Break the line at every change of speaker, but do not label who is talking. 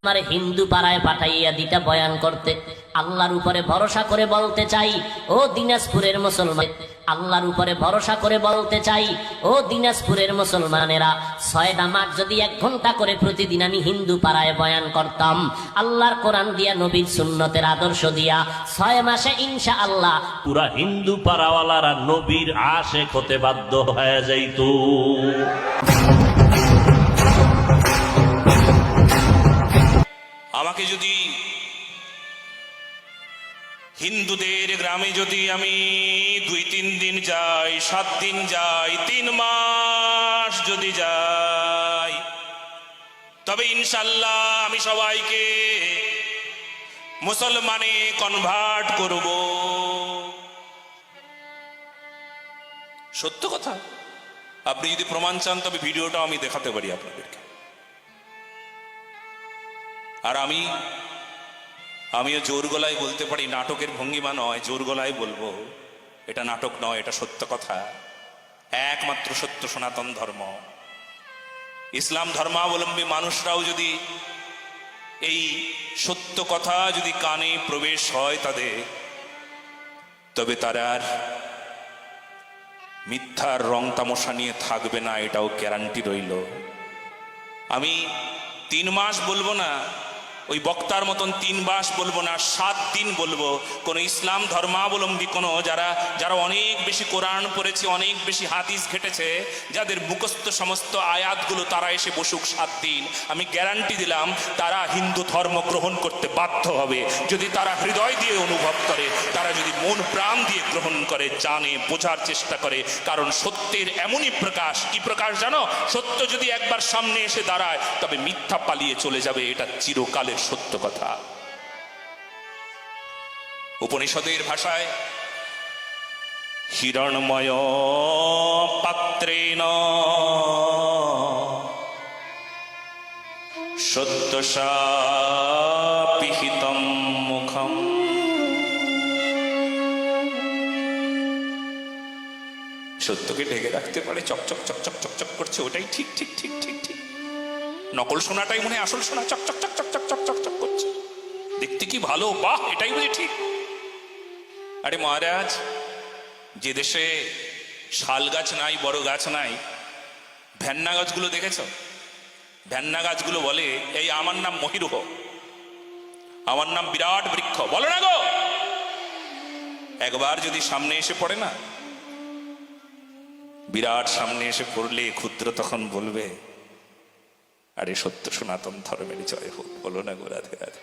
আমার হিন্দু পাড়ায় পাঠাইয়া দিটা বয়ান করতে। আল্লাহর উপরে ভরসা করে বলতে চাই, ও দিনাজপুরের মুসলমান, আল্লাহর উপরে ভরসা করে বলতে চাই, ও দিনাজপুরের মুসলমানেরা, 6টা মাস যদি 1 ঘন্টা করে প্রতিদিন আমি হিন্দু পাড়ায় বয়ান করতাম, আল্লাহর কোরআন দিয়া, নবীর সুন্নতের আদর্শ দিয়া, 6 মাসে ইনশাআল্লাহ
পুরা হিন্দু পাড়াওয়ালারা নবীর আশেক হতে বাধ্য হয়ে যাইত।
আমাকে যদি হিন্দুদের গ্রামে যদি আমি 2-3 দিন যাই, 7 দিন যাই, 3 মাস যদি যাই, তবে ইনশাল্লাহ আমি সবাইকে মুসলমানে কনভার্ট করব। সত্য কথা। আপনি যদি প্রমাণ চান তবে ভিডিওটা আমি দেখাতে পারি আপনাদেরকে। আর আমিও জোর গলায় বলতে পারি, নাটকের ভঙ্গিমা নয়, জোর গলায় বলবো, এটা নাটক নয়, এটা সত্য কথা, একমাত্র সত্য সনাতন ধর্ম। ইসলাম ধর্মাবলম্বী মানুষরাও যদি এই সত্য কথা যদি কানে প্রবেশ হয় তাদের, তবে তারা আর মিথ্যার রং তামাশা নিয়ে থাকবে না, এটাও গ্যারান্টি রইল। আমি 3 মাস বলবো না, ওই বক্তার মতন 3 মাস বলবো না, 7 দিন বলবো। কোন ইসলাম ধর্মাবলম্বী কোনো যারা অনেক বেশি কোরআন পড়েছে, অনেক বেশি হাদিস ঘেটেছে, যাদের মুখস্থ সমস্ত আয়াতগুলো, তারা এসে বসুক 7 দিন। আমি গ্যারান্টি দিলাম তারা হিন্দু ধর্ম গ্রহণ করতে বাধ্য হবে, যদি তারা হৃদয় দিয়ে অনুভব করে, তারা যদি মন প্রাণ দিয়ে গ্রহণ করে, জানে, বোঝার চেষ্টা করে। কারণ সত্যের এমনই প্রকাশ, কি প্রকাশ জানো? সত্য যদি একবার সামনে এসে দাঁড়ায়, তবে মিথ্যা পালিয়ে চলে যাবে, এটা চিরকালের সত্য কথা। উপনিষদের ভাষায় হিরণ্ময় পাত্রেণ সত্যশাপিহিতম মুখম। সত্যকে ঢেকে রাখতে পারে, চকচক চকচক চকচক করছে, ওটাই ঠিক ঠিক ঠিক ঠিক ঠিক। নকল সোনাটাই মনে হয় আসল সোনা, চকচক চকচক চকচক চকচক করছে, দেখতে কি ভালো, বাহ, এটাই বুঝি ঠিক। আরে মহারাজ, যে দেশে শাল গাছ নাই, বড় গাছ নাই, ভ্যান্না গাছগুলো দেখেছ? ভ্যান্না গাছগুলো বলে, এই আমার নাম মহিরুহ, আমার নাম বিরাট বৃক্ষ, বলো না গো। একবার যদি সামনে এসে পড়ে না, বিরাট সামনে এসে পড়লে ক্ষুদ্র তখন বলবে, আরে সত্য সনাতন ধর্মের জয় হোক, বলো না গো, রাধে রাধে।